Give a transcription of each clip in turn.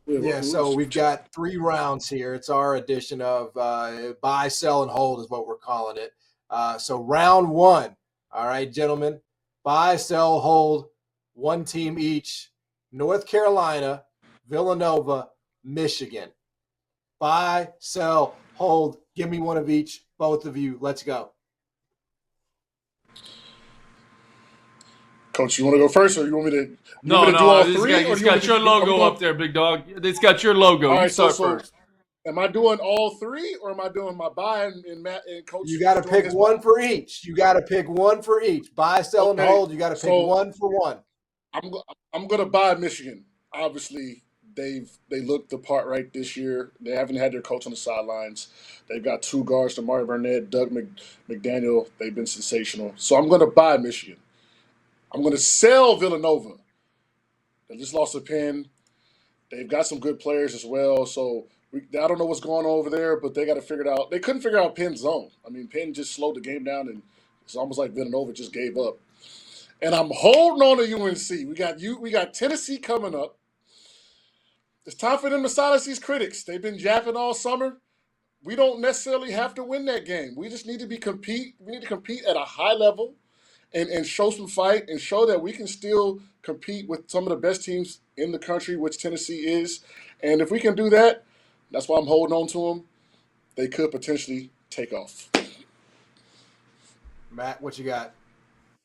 Yeah, so we've got 3 rounds here. It's our edition of buy, sell, and hold is what we're calling it. So round 1, all right, gentlemen, buy, sell, hold, 1 team each. North Carolina, Villanova, Michigan. Buy, sell, hold. Give me one of each. Both of you. Let's go. Coach, you want to go first, or you want me to? No, do all it's 3? it's got your logo up there, big dog. It's got your logo. All You right, start so first. am I doing all 3, or am I doing my buy and Matt and Coach? You got to pick one for each. You got to pick one for each. Buy, sell, and hold. You got to pick one for one. I'm gonna buy Michigan. Obviously, they looked the part right this year. They haven't had their coach on the sidelines. They've got 2 guards, Damari Burnett, Doug McDaniel. They've been sensational. So I'm gonna buy Michigan. I'm gonna sell Villanova. They just lost a Penn. They've got some good players as well. So I don't know what's going on over there, but they got to figure it out. They couldn't figure out Penn's zone. I mean, Penn just slowed the game down, and it's almost like Villanova just gave up. And I'm holding on to UNC. We got Tennessee coming up. It's time for them to silence these critics. They've been japping all summer. We don't necessarily have to win that game. We just need to compete. We need to compete at a high level and show some fight and show that we can still compete with some of the best teams in the country, which Tennessee is. And if we can do that, that's why I'm holding on to them. They could potentially take off. Matt, what you got?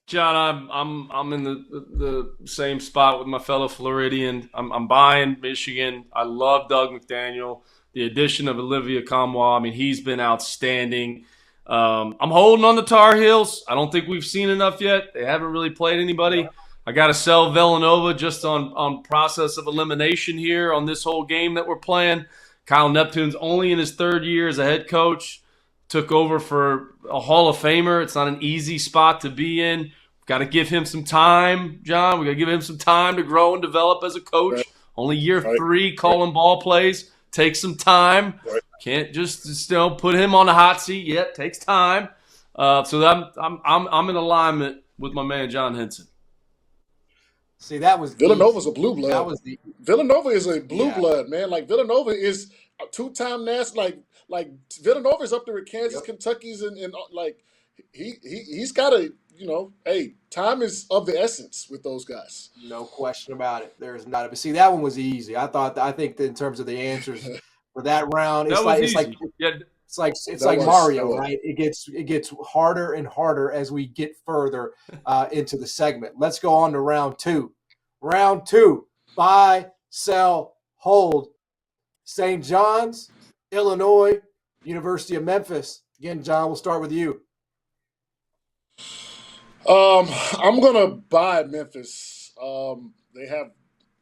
John, I'm in the same spot with my fellow Floridian. I'm buying Michigan. I love Doug McDaniel. The addition of Olivia Kamwa, I mean, he's been outstanding. I'm holding on the Tar Heels. I don't think we've seen enough yet. They haven't really played anybody. I got to sell Villanova just on process of elimination here on this whole game that we're playing. Kyle Neptune's only in his 3rd year as a head coach. Took over for a Hall of Famer. It's not an easy spot to be in. Got to give him some time, John. We got to give him some time to grow and develop as a coach. Right. Only year 3 calling ball plays. Takes some time. Right. Can't just put him on the hot seat yet. Takes time. So I'm in alignment with my man John Henson. See, that was Villanova's a blue blood. That was Villanova is a blue blood, man. Like Villanova is a 2-time national. Like Villanova is up there with Kansas, Kentucky's, and like he's got to, hey, time is of the essence with those guys. No question about it. There's not. But see, that one was easy. I think that in terms of the answers for that round, it's like Mario, right? It gets harder and harder as we get further into the segment. Let's go on to round 2. Round 2: buy, sell, hold. St. John's, Illinois, University of Memphis. Again, John, we'll start with you. I'm gonna buy Memphis. They have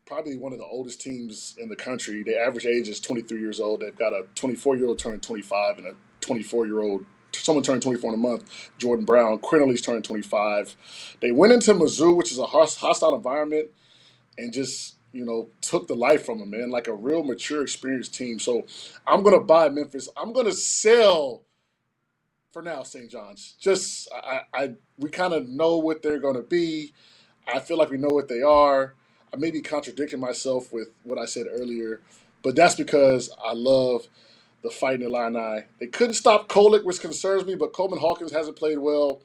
probably one of the oldest teams in the country. The average age is 23 years old. They've got a 24-year-old turning 25 and a 24-year-old, someone turning 24 in a month, Jordan Brown. Quinterly's turning 25. They went into Mizzou, which is a hostile environment, and just, took the life from them, man, like a real mature, experienced team. So I'm going to buy Memphis. I'm going to sell, for now, St. John's. Just, we kind of know what they're going to be. I feel like we know what they are. I may be contradicting myself with what I said earlier, but that's because I love the Fighting Illini. They couldn't stop Kolek, which concerns me, but Coleman Hawkins hasn't played well.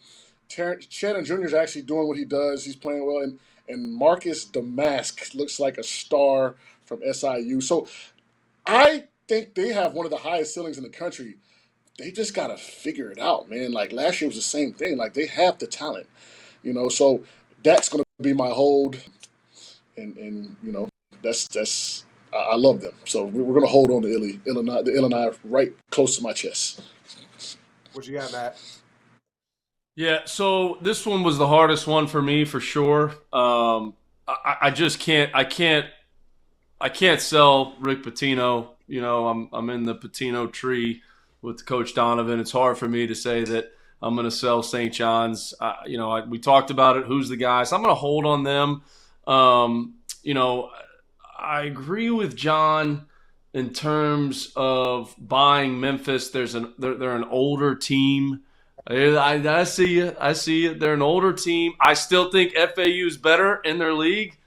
Shannon Jr. is actually doing what he does. He's playing well. And Marcus Damask looks like a star from SIU. So I think they have one of the highest ceilings in the country. They just got to figure it out, man. Like last year was the same thing. Like they have the talent, So that's going to be my hold. And that's I love them. So we're going to hold on to the Illinois right close to my chest. What you got, Matt? Yeah, so this one was the hardest one for me for sure. I just can't. I can't sell Rick Pitino. I'm in the Pitino tree with Coach Donovan. It's hard for me to say that I'm going to sell St. John's. We talked about it. Who's the guy? So I'm going to hold on them. I agree with John in terms of buying Memphis. They're an older team. I see you. They're an older team. I still think FAU is better in their league.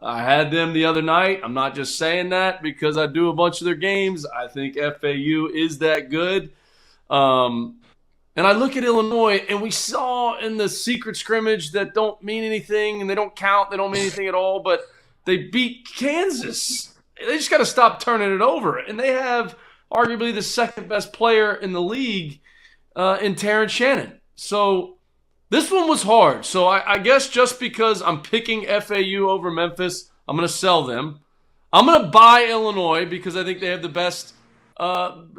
I had them the other night. I'm not just saying that because I do a bunch of their games. I think FAU is that good. And I look at Illinois, and we saw in the secret scrimmage that don't mean anything, and they don't count. They don't mean anything at all, but they beat Kansas. They just got to stop turning it over. And they have arguably the second best player in the league in Terrence Shannon. So this one was hard. So I guess just because I'm picking FAU over Memphis, I'm going to sell them. I'm going to buy Illinois because I think they have the best,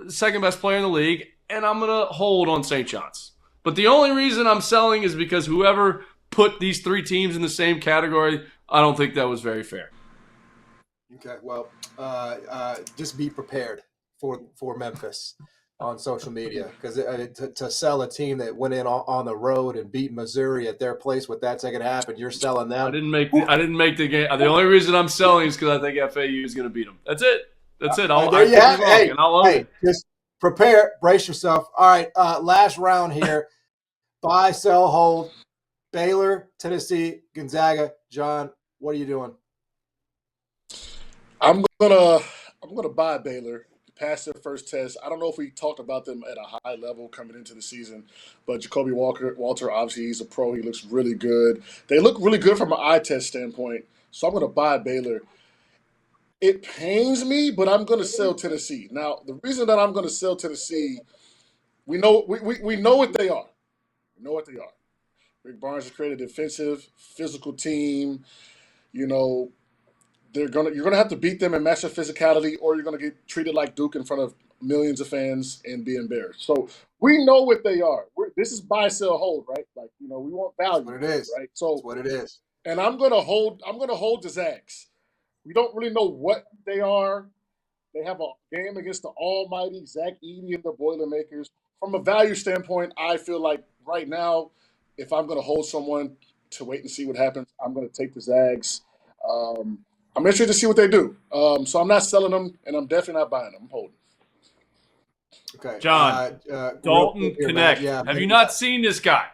second best player in the league. And I'm going to hold on St. John's. But the only reason I'm selling is because whoever put these three teams in the same category, I don't think that was very fair. Okay, well, just be prepared for Memphis on social media, because to sell a team that went in on the road and beat Missouri at their place with that second half, and you're selling them. I didn't make the game. The only reason I'm selling is because I think FAU is going to beat them. That's it. I'll just prepare, brace yourself. All right, last round here. Buy, sell, hold. Baylor, Tennessee, Gonzaga. John, what are you doing? I'm gonna buy Baylor. Pass their first test. I don't know if we talked about them at a high level coming into the season, but Jacoby Walter, obviously he's a pro. He looks really good. They look really good from an eye test standpoint. So I'm gonna buy Baylor. It pains me, but I'm going to sell Tennessee. Now, the reason that I'm going to sell Tennessee, we know what they are. We know what they are. Rick Barnes has created a defensive, physical team. You know, you're going to have to beat them and match their physicality, or you're going to get treated like Duke in front of millions of fans and be embarrassed. So we know what they are. This is buy, sell, hold, right? Like, we want value. That's what it is. Right? So that's what it is. And I'm going to hold the Zags. We don't really know what they are. They have a game against the almighty Zach Edey and the Boilermakers. From a value standpoint, I feel like right now, if I'm going to hold someone to wait and see what happens, I'm going to take the Zags. I'm interested to see what they do. So I'm not selling them, and I'm definitely not buying them. I'm holding. Okay. John, Dalton Connect. Yeah, have you not seen this guy?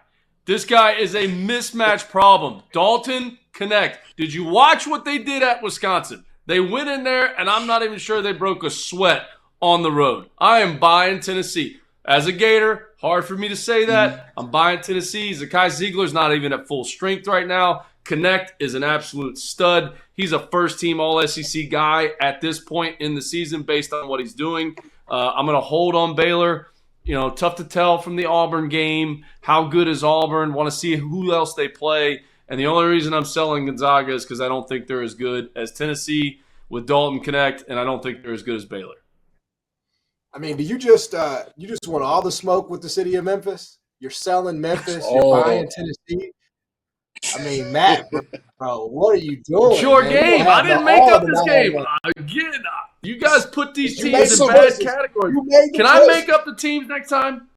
This guy is a mismatch problem. Dalton Connect. Did you watch what they did at Wisconsin? They went in there, and I'm not even sure they broke a sweat on the road. I am buying Tennessee. As a Gator, hard for me to say that. I'm buying Tennessee. Zakai Ziegler's not even at full strength right now. Connect is an absolute stud. He's a first-team All-SEC guy at this point in the season based on what he's doing. I'm going to hold on Baylor. Tough to tell from the Auburn game. How good is Auburn? Want to see who else they play. And the only reason I'm selling Gonzaga is because I don't think they're as good as Tennessee with Dalton Connect, and I don't think they're as good as Baylor. I mean, do you just want all the smoke with the city of Memphis? You're selling Memphis. You're buying Tennessee. I mean, Matt, bro, what are you doing? It's your game. I didn't make up this game. Again, you guys put these teams in bad categories. Can I make up the teams next time?